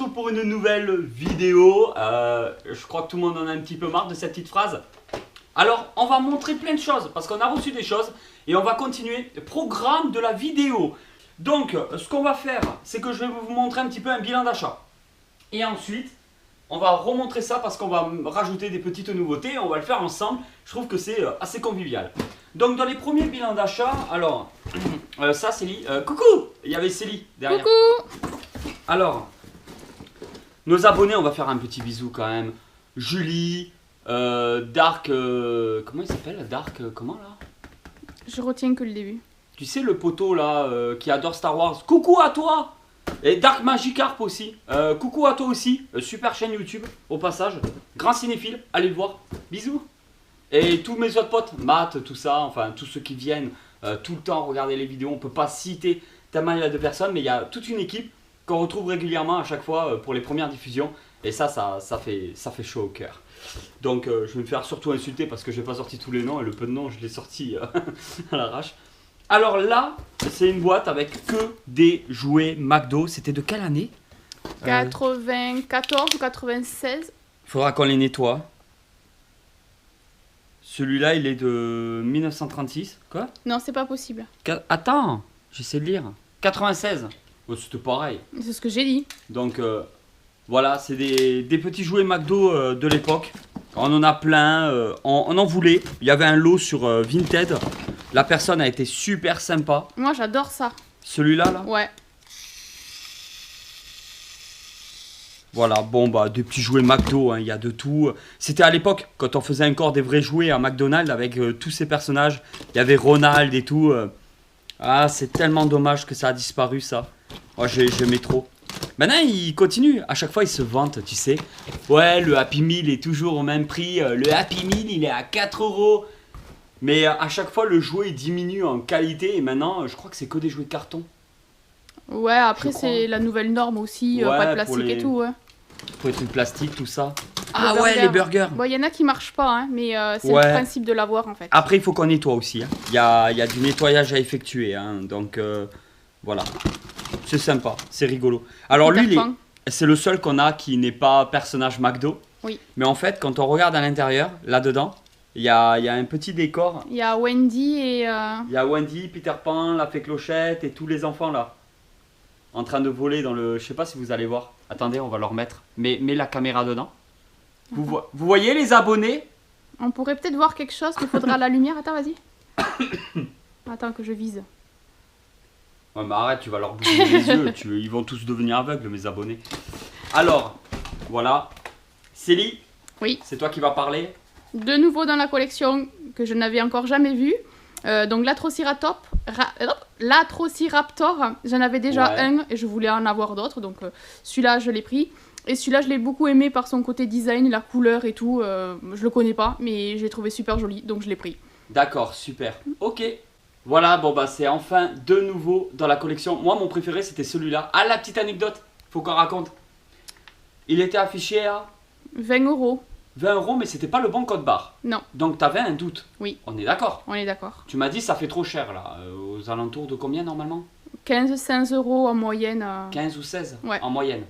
retrouve pour une nouvelle vidéo. Je crois que tout le monde en a un petit peu marre de cette petite phrase. Alors, on va montrer plein de choses parce qu'on a reçu des choses et on va continuer le programme de la vidéo. Donc, ce qu'on va faire, c'est que je vais vous montrer un petit peu un bilan d'achat. Et ensuite, on va remontrer ça parce qu'on va rajouter des petites nouveautés. On va le faire ensemble. Je trouve que c'est assez convivial. Donc, dans les premiers bilans d'achat, alors, ça, Célie. Coucou! Il y avait Célie derrière. Coucou! Alors, nos abonnés, on va faire un petit bisou quand même. Julie, Dark. Comment il s'appelle? Dark, comment là? Je retiens que le début. Tu sais, le poteau là qui adore Star Wars. Coucou à toi! Et Dark Magikarp aussi. Coucou à toi aussi. Super chaîne YouTube, au passage. Grand cinéphile, allez le voir. Bisous. Et tous mes autres potes, Matt, tout ça, enfin tous ceux qui viennent tout le temps regarder les vidéos. On peut pas citer tellement il y a de personnes, mais il y a toute une équipe qu'on retrouve régulièrement à chaque fois pour les premières diffusions. Et ça fait chaud au cœur. Donc je vais me faire surtout insulter parce que j'ai pas sorti tous les noms. Et le peu de noms, je l'ai sorti à l'arrache. Alors là, c'est une boîte avec que des jouets McDo. C'était de quelle année? 94 ou 96. Faudra qu'on les nettoie. Celui-là, il est de 1936. Quoi? Non, c'est pas possible. Attends, j'essaie de lire. 96. Oh, c'était pareil. C'est ce que j'ai dit. Donc voilà, c'est des petits jouets McDo de l'époque. On en a plein. On en voulait. Il y avait un lot sur Vinted. La personne a été super sympa. Moi, j'adore ça. Celui-là, là? Ouais. Voilà, bon, bah, des petits jouets McDo, hein, il y a de tout. C'était à l'époque, quand on faisait encore des vrais jouets à McDonald's avec tous ces personnages. Il y avait Ronald et tout. Ah, c'est tellement dommage que ça a disparu, ça. Oh, j'aimais trop. Maintenant, il continue. À chaque fois, il se vante, tu sais. Ouais, le Happy Meal est toujours au même prix. Le Happy Meal, il est à 4 €. Mais à chaque fois, le jouet il diminue en qualité. Et maintenant, je crois que c'est que des jouets de carton. Ouais, après, c'est la nouvelle norme aussi. Ouais, pas de plastique et tout, ouais. Pour les trucs plastiques, tout ça. Ah ouais, les burgers. Bon, il y en a qui marchent pas, hein, mais c'est Ouais. le principe de l'avoir en fait. Après, il faut qu'on nettoie aussi. Hein. Il y a du nettoyage à effectuer. Hein. Donc, voilà. C'est sympa, c'est rigolo. Alors, lui, c'est le seul qu'on a qui n'est pas personnage McDo. Oui. Mais en fait, quand on regarde à l'intérieur, là-dedans, il y a un petit décor. Il y a Wendy et... Il y a Wendy, Peter Pan, la fée Clochette et tous les enfants là. En train de voler dans le... Je sais pas si vous allez voir. Attendez, on va leur mettre. Mets la caméra dedans. Vous voyez les abonnés? On pourrait peut-être voir quelque chose, mais il faudra la lumière. Attends, vas-y. Attends que je vise. Ouais, mais arrête, tu vas leur bouger les yeux. Ils vont tous devenir aveugles, mes abonnés. Alors, voilà. Célie, oui. C'est toi qui vas parler. De nouveau dans la collection que je n'avais encore jamais vu. Donc l'Atrociraptor, j'en avais déjà un et je voulais en avoir d'autres. Donc celui-là, je l'ai pris. Et celui-là, je l'ai beaucoup aimé par son côté design, la couleur et tout. Je le connais pas, mais je l'ai trouvé super joli, donc je l'ai pris. D'accord, super. Ok. Voilà, bon bah c'est enfin de nouveau dans la collection. Moi, mon préféré, c'était celui-là. Ah, la petite anecdote, faut qu'on raconte. Il était affiché à 20 €. 20 €, mais c'était pas le bon code barre. Non. Donc t'avais un doute. Oui. On est d'accord? On est d'accord. Tu m'as dit ça fait trop cher là. Aux alentours de combien normalement? 15-16 € en moyenne. 15 ou 16 ouais. En moyenne.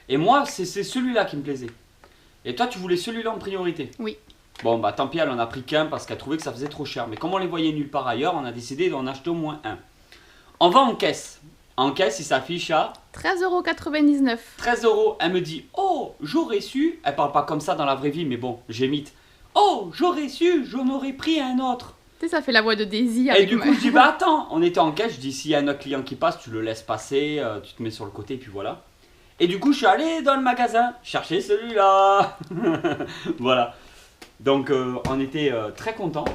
Et moi, c'est celui-là qui me plaisait. Et toi, tu voulais celui-là en priorité? Oui. Bon, bah tant pis, elle en a pris qu'un parce qu'elle trouvait que ça faisait trop cher. Mais comme on les voyait nulle part ailleurs, on a décidé d'en acheter au moins un. On va en caisse. En caisse, il s'affiche à 13,99 €. 13 €. Elle me dit, oh, j'aurais su. Elle parle pas comme ça dans la vraie vie, mais bon, j'imite. Oh, j'aurais su, j'en aurais pris un autre. Tu sais, ça fait la voix de Daisy. Et du coup, je dis, bah attends, on était en caisse. Je dis, s'il y a un autre client qui passe, tu le laisses passer, tu te mets sur le côté, et puis voilà. Et du coup, je suis allé dans le magasin chercher celui-là. Voilà. Donc, on était très contents.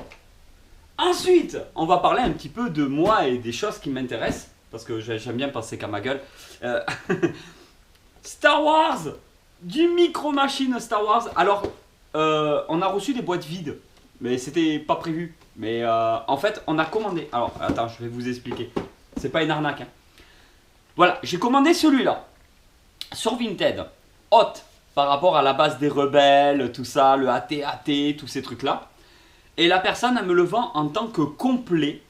Ensuite, on va parler un petit peu de moi et des choses qui m'intéressent. Parce que j'aime bien penser qu'à ma gueule. Star Wars! Du micro-machine Star Wars. Alors, on a reçu des boîtes vides. Mais c'était pas prévu. Mais en fait, on a commandé. Alors, attends, je vais vous expliquer. C'est pas une arnaque. Hein. Voilà, j'ai commandé celui-là. Sur Vinted. Hot par rapport à la base des rebelles, tout ça, le AT-AT, tous ces trucs-là. Et la personne, elle me le vend en tant que complet.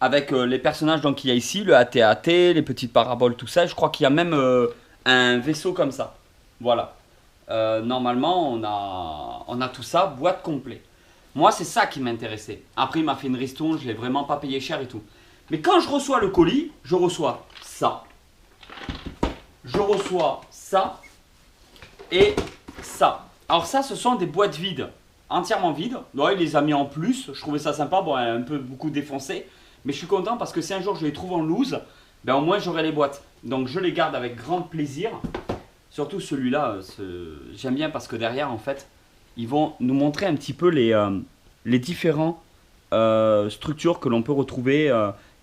Avec les personnages donc, qu'il y a ici, le AT-AT, les petites paraboles, tout ça. Je crois qu'il y a même un vaisseau comme ça. Voilà. Normalement, on a tout ça, boîte complète. Moi, c'est ça qui m'intéressait. Après, il m'a fait une ristourne, je ne l'ai vraiment pas payé cher et tout. Mais quand je reçois le colis, je reçois ça. Je reçois ça et ça. Alors ça, ce sont des boîtes vides, entièrement vides. Ouais, il les a mis en plus, je trouvais ça sympa, bon, un peu beaucoup défoncé. Mais je suis content parce que si un jour je les trouve en loose, ben au moins j'aurai les boîtes. Donc je les garde avec grand plaisir. Surtout celui-là, j'aime bien parce que derrière, en fait, ils vont nous montrer un petit peu les différentes structures que l'on peut retrouver,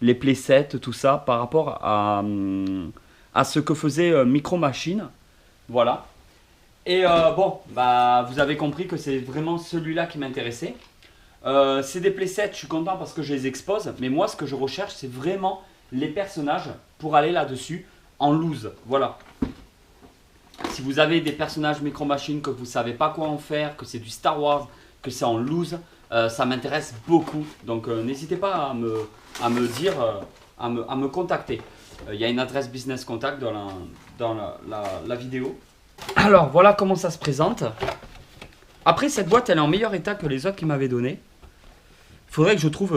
les playsets, tout ça, par rapport à ce que faisait Micro Machines. Voilà. Et bon, bah, vous avez compris que c'est vraiment celui-là qui m'intéressait. C'est des playsets, je suis content parce que je les expose. Mais moi, ce que je recherche, c'est vraiment les personnages pour aller là-dessus en loose. Voilà. Si vous avez des personnages Micro Machines que vous ne savez pas quoi en faire, que c'est du Star Wars, que c'est en loose, ça m'intéresse beaucoup. Donc n'hésitez pas à me dire, à me contacter. Il y a une adresse business contact dans la vidéo. Alors voilà comment ça se présente. Après cette boîte elle est en meilleur état que les autres qu'ils m'avaient donné. Il faudrait que je trouve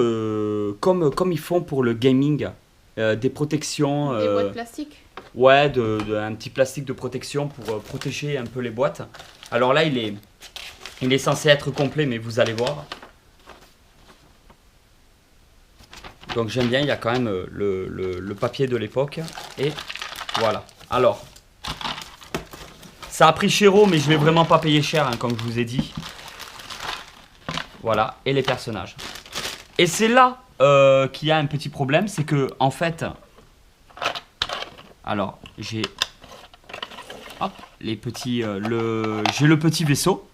comme ils font pour le gaming des protections. Des boîtes plastiques. Ouais, un petit plastique de protection pour protéger un peu les boîtes. Alors là, il est censé être complet, mais vous allez voir. Donc j'aime bien, il y a quand même le papier de l'époque. Et voilà. Alors, ça a pris chéro, mais je vais vraiment pas payer cher, hein, comme je vous ai dit. Voilà, et les personnages. Et c'est là qu'il y a un petit problème, c'est que en fait... Alors, j'ai les petits, j'ai le petit vaisseau.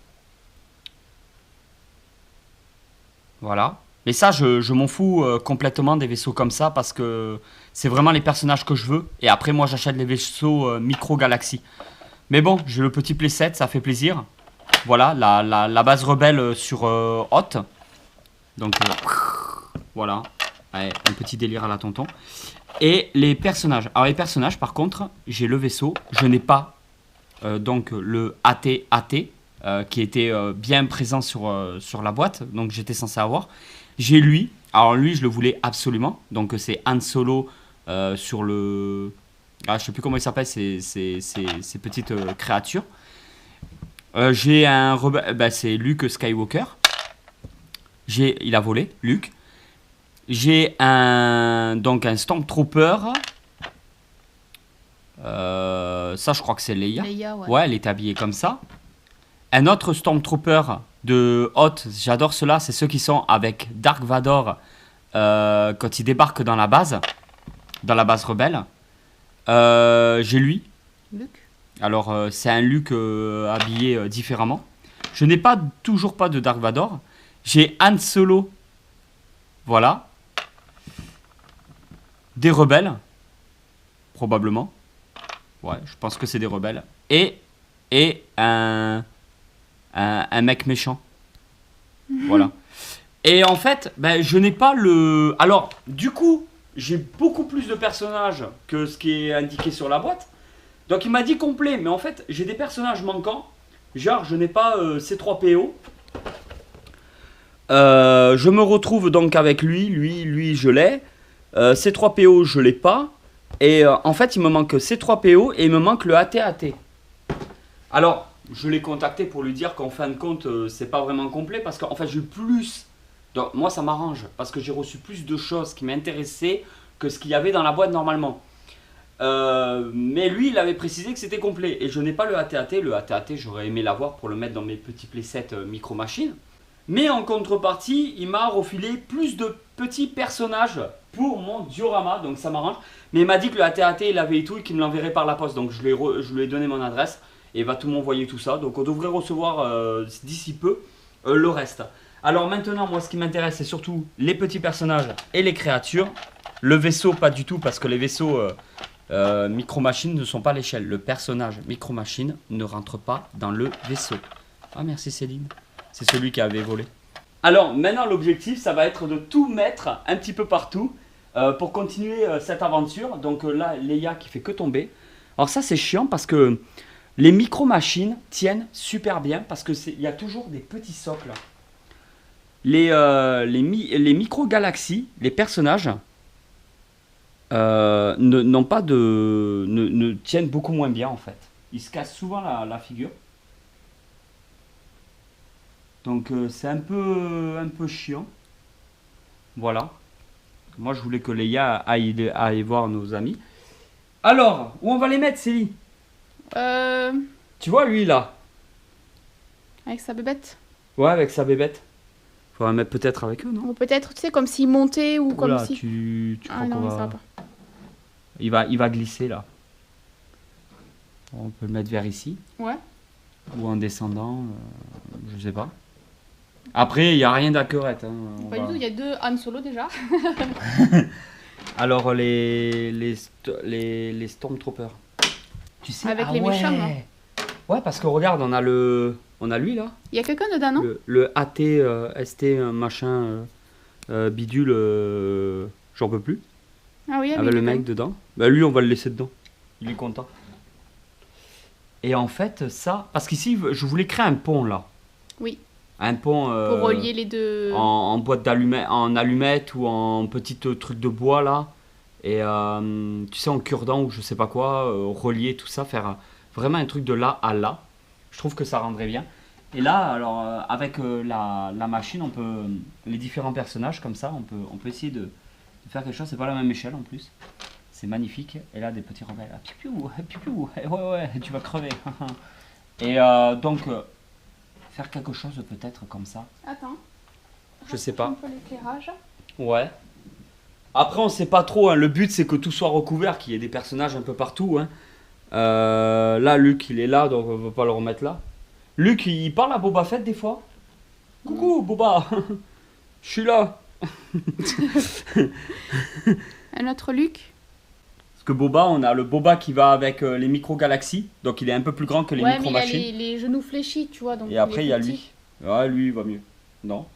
Voilà. Mais ça, je m'en fous complètement des vaisseaux comme ça parce que c'est vraiment les personnages que je veux. Et après, moi, j'achète les vaisseaux Micro Galaxy. Mais bon, j'ai le petit playset, ça fait plaisir. Voilà, la base rebelle sur Hot. Donc, voilà. Ouais, un petit délire à la tonton. Et les personnages. Alors les personnages par contre, j'ai le vaisseau, je n'ai pas donc le AT-AT qui était bien présent sur la boîte, donc j'étais censé avoir. J'ai lui, alors lui je le voulais absolument, donc c'est Han Solo sur le... Ah, je sais plus comment il s'appelle ces petites créatures. J'ai un... c'est Luke Skywalker. Il a volé, Luke. J'ai un Stormtrooper. Ça, je crois que c'est Leia. Leia, ouais. Ouais, elle est habillée comme ça. Un autre Stormtrooper de Hoth, j'adore ceux-là. C'est ceux qui sont avec Dark Vador quand il débarque dans la base rebelle. J'ai lui. Luke. Alors, c'est un Luke habillé différemment. Je n'ai toujours pas de Dark Vador. J'ai Han Solo. Voilà. Des rebelles, probablement. Ouais, je pense que c'est des rebelles. Et un mec méchant. Voilà. Et en fait, ben, je n'ai pas le... Alors, du coup, j'ai beaucoup plus de personnages que ce qui est indiqué sur la boîte. Donc, il m'a dit complet. Mais en fait, j'ai des personnages manquants. Genre, je n'ai pas C3PO. Je me retrouve donc avec lui, je l'ai. C3PO, je l'ai pas. Et en fait, il me manque C3PO et il me manque le AT-AT. Alors, je l'ai contacté pour lui dire qu'en fin de compte, c'est pas vraiment complet parce qu'en fait, j'ai eu plus. Donc, moi, ça m'arrange parce que j'ai reçu plus de choses qui m'intéressaient que ce qu'il y avait dans la boîte normalement. Mais lui, il avait précisé que c'était complet et je n'ai pas le AT-AT. Le AT-AT, j'aurais aimé l'avoir pour le mettre dans mes petits playsets Micro Machines. Mais en contrepartie, il m'a refilé plus de petits personnages pour mon diorama, donc ça m'arrange. Mais il m'a dit que le AT-AT il avait et tout et qu'il me l'enverrait par la poste. Donc je lui ai donné mon adresse et il va tout m'envoyer tout ça. Donc on devrait recevoir d'ici peu le reste. Alors maintenant, moi ce qui m'intéresse, c'est surtout les petits personnages et les créatures. Le vaisseau, pas du tout, parce que les vaisseaux Micro Machines ne sont pas à l'échelle. Le personnage Micro Machines ne rentre pas dans le vaisseau. Ah, merci Céline. C'est celui qui avait volé. Alors maintenant l'objectif ça va être de tout mettre un petit peu partout pour continuer cette aventure. Donc là Leia qui fait que tomber. Alors ça, c'est chiant parce que les micro-machines tiennent super bien parce que il y a toujours des petits socles. Les micro-galaxies, les personnages, n'ont pas de... ne tiennent beaucoup moins bien en fait. Ils se cassent souvent la figure. Donc c'est un peu chiant. Voilà. Moi je voulais que Leia aille voir nos amis. Alors, où on va les mettre, Célie? Tu vois lui là? Avec sa bébête. Ouais, avec sa bébête. Faudra mettre peut-être avec eux, non? Ou peut-être, tu sais, comme s'il montait ou comme Oula, si... tu crois non, qu'on ça va... va pas. Il va glisser là. On peut le mettre vers ici. Ouais. Ou en descendant, je sais pas. Après, il n'y a rien d'accueurette. Hein. Pas du tout, il y a 2 Han Solo déjà. Alors, les Stormtroopers. Tu sais, Avec les méchants, hein. Ouais, parce que regarde, on a lui là. Il y a quelqu'un dedans, non? Le AT, ST, machin, bidule, j'en peux plus. Ah oui, Avec le mec dedans. Bah lui, on va le laisser dedans. Il est content. Et en fait, ça... Parce qu'ici, je voulais créer un pont, là. Oui. Un pont... Pour relier les deux... En boîte d'allumettes, en allumettes ou en petit truc de bois, là. Et tu sais, en cure-dent ou je sais pas quoi, relier tout ça, faire vraiment un truc de là à là. Je trouve que ça rendrait bien. Et là, alors, avec la machine, on peut... les différents personnages, comme ça, on peut essayer de faire quelque chose. C'est pas la même échelle, en plus. C'est magnifique. Et là, des petits rebelles. Ah, piou, piou, ouais, tu vas crever. Et donc, faire quelque chose peut-être comme ça. Attends. Je sais pas. Un peu l'éclairage. Ouais. Après, on sait pas trop. Hein. Le but, c'est que tout soit recouvert, qu'il y ait des personnages un peu partout. Hein. Là, Luke, il est là, donc on va pas le remettre là. Luke, il parle à Boba Fett des fois. Coucou, Boba. Je suis là. Un autre Luke. Parce que Boba, on a le Boba qui va avec les micro-galaxies. Donc, il est un peu plus grand que les ouais, mais micro-machines. il a les genoux fléchis, tu vois. Donc Et après, il y a petit. lui. Ouais, lui, il va mieux. Non?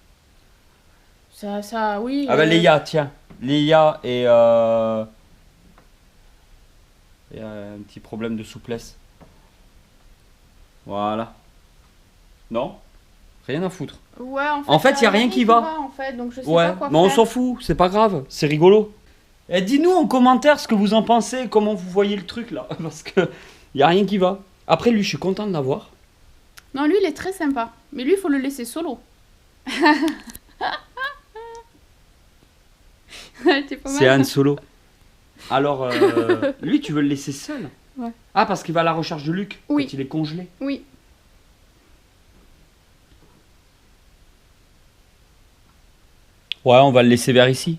Ça, oui. Ah bah Leia, tiens. Leia et un petit problème de souplesse. Voilà. Non? Rien à foutre. Ouais, En fait, y a rien qui va. En fait, donc je sais Ouais, pas quoi mais on faire. s'en fout, c'est pas grave, c'est rigolo. Et dis-nous en commentaire ce que vous en pensez, comment vous voyez le truc là, parce que y a rien qui va. Après lui, je suis content de l'avoir. Non, lui, il est très sympa. Mais lui, il faut le laisser solo. T'es pas mal. C'est Han Solo. Alors, lui, tu veux le laisser seul? Ouais. Ah, parce qu'il va à la recherche de Luke, Oui. quand il est congelé. Oui. Ouais, on va le laisser vers ici.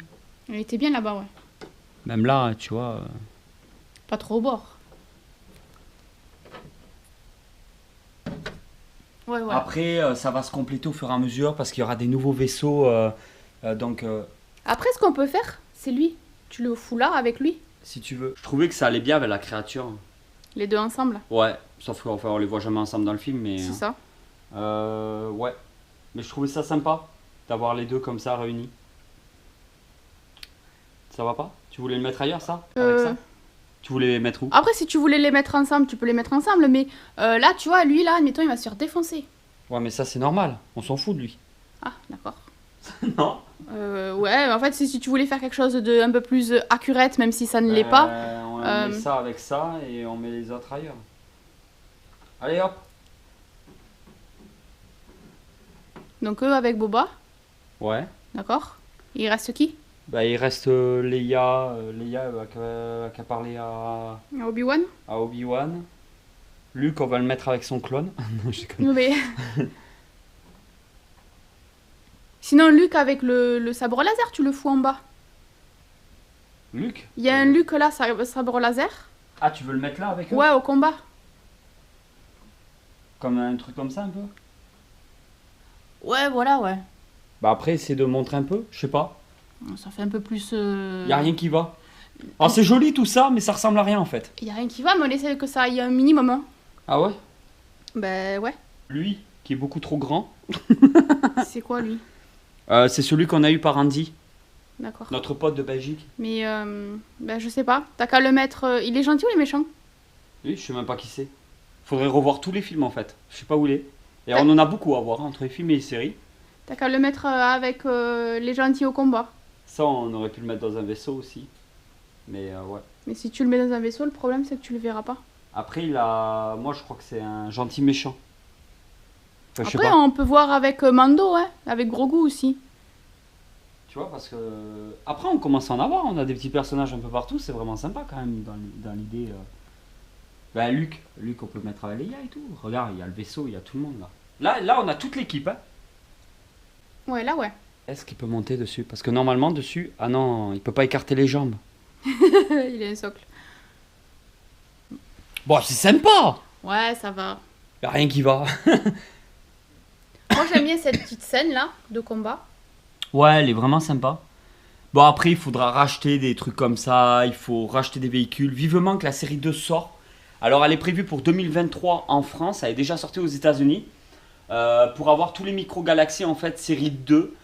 Il était bien là-bas, ouais. Même là, tu vois. Pas trop au bord. Ouais, ouais. Après, ça va se compléter au fur et à mesure parce qu'il y aura des nouveaux vaisseaux. Donc, Après, ce qu'on peut faire, c'est lui. Tu le fous là avec lui. si tu veux. Je trouvais que ça allait bien avec la créature. Les deux ensemble. Ouais, sauf qu'on enfin, on les voit jamais ensemble dans le film, mais. C'est ça. Ouais. Mais je trouvais ça sympa d'avoir les deux comme ça réunis. Ça va pas? Tu voulais le mettre ailleurs, ça? Avec ça? Tu voulais les mettre où? Après, si tu voulais les mettre ensemble, tu peux les mettre ensemble. Mais là, tu vois, lui, là, admettons, il va se faire défoncer. Ouais, mais ça, c'est normal. On s'en fout de lui. Ah, d'accord. Non? Ouais, en fait, si tu voulais faire quelque chose de un peu plus accurate, même si ça ne l'est pas. On met ça avec ça et on met les autres ailleurs. Allez hop! Donc eux avec Boba, Ouais. d'accord. Il reste qui? Bah, il reste Leia. Leia qui a parlé à Obi-Wan? Obi-Wan. Luke, on va le mettre avec son clone. Non, je déconne. Mais... Sinon, Luke avec le sabre laser, tu le fous en bas. Luke? Il y a un Luke là, sabre laser. Ah, tu veux le mettre là avec eux? Ouais, au combat. Comme un truc comme ça un peu? Ouais, voilà, ouais. Bah après, essayer de montrer un peu, je sais pas. Ça fait un peu plus... Y a rien qui va. Alors c'est joli tout ça, mais ça ressemble à rien en fait. Y a rien qui va, mais on essaie que ça aille un minimum. Hein. Ah ouais? Ben ouais. Lui, qui est beaucoup trop grand. C'est quoi lui? C'est celui qu'on a eu par Andy, D'accord. notre pote de Belgique. Mais ben je sais pas. T'as qu'à le mettre... Il est gentil ou il est méchant? Oui, je sais même pas qui c'est. Faudrait revoir tous les films en fait. Je sais pas où il est. Et Ouais. on en a beaucoup à voir hein, entre les films et les séries. T'as qu'à le mettre avec les gentils au combat. Ça, on aurait pu le mettre dans un vaisseau aussi. Mais ouais. Mais si tu le mets dans un vaisseau, le problème c'est que tu le verras pas. Après, moi, je crois que c'est un gentil méchant. Enfin, je sais Après, pas. on peut voir avec Mando, ouais, avec Grogu aussi. Tu vois, parce que. Après, on commence à en avoir. On a des petits personnages un peu partout. C'est vraiment sympa quand même dans l'idée. Ben, Luke, on peut le mettre avec Leia et tout. Regarde, il y a le vaisseau, il y a tout le monde là. Là, on a toute l'équipe. Hein. Ouais, là, ouais. Est-ce qu'il peut monter dessus? Parce que normalement, dessus. Ah non, il peut pas écarter les jambes. Il est un socle. Bon, c'est sympa! Ouais, ça va. Y a rien qui va. Moi, j'aime bien cette petite scène là de combat. Ouais, elle est vraiment sympa. Bon, après, il faudra racheter des trucs comme ça. Il faut racheter des véhicules. Vivement que la série 2 sort. Alors, elle est prévue pour 2023 en France. Elle est déjà sortie aux États-Unis. Pour avoir tous les micro-galaxies, en fait, série 2.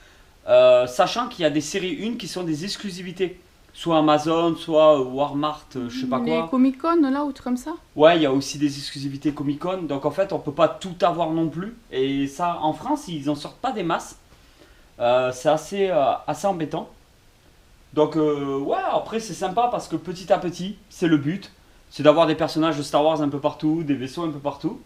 Sachant qu'il y a des séries 1 qui sont des exclusivités. Soit Amazon, soit Walmart, je sais pas Les quoi. Comic Con là ou trucs comme ça. Ouais, il y a aussi des exclusivités Comic Con. Donc, en fait, on peut pas tout avoir non plus. Et ça, en France, ils en sortent pas des masses. C'est assez embêtant. Donc ouais, après c'est sympa parce que petit à petit, c'est le but. C'est d'avoir des personnages de Star Wars un peu partout, des vaisseaux un peu partout.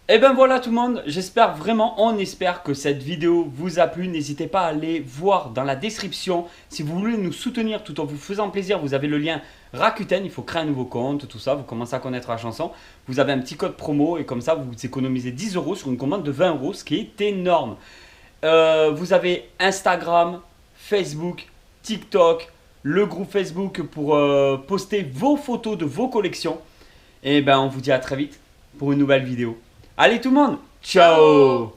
Et ben voilà tout le monde, j'espère vraiment, on espère que cette vidéo vous a plu. N'hésitez pas à aller voir dans la description. Si vous voulez nous soutenir tout en vous faisant plaisir, vous avez le lien Rakuten. Il faut créer un nouveau compte, tout ça, vous commencez à connaître la chanson. Vous avez un petit code promo et comme ça vous économisez 10 € sur une commande de 20 €, ce qui est énorme. Vous avez Instagram, Facebook, TikTok, le groupe Facebook pour poster vos photos de vos collections. Et ben on vous dit à très vite pour une nouvelle vidéo. Allez tout le monde, ciao.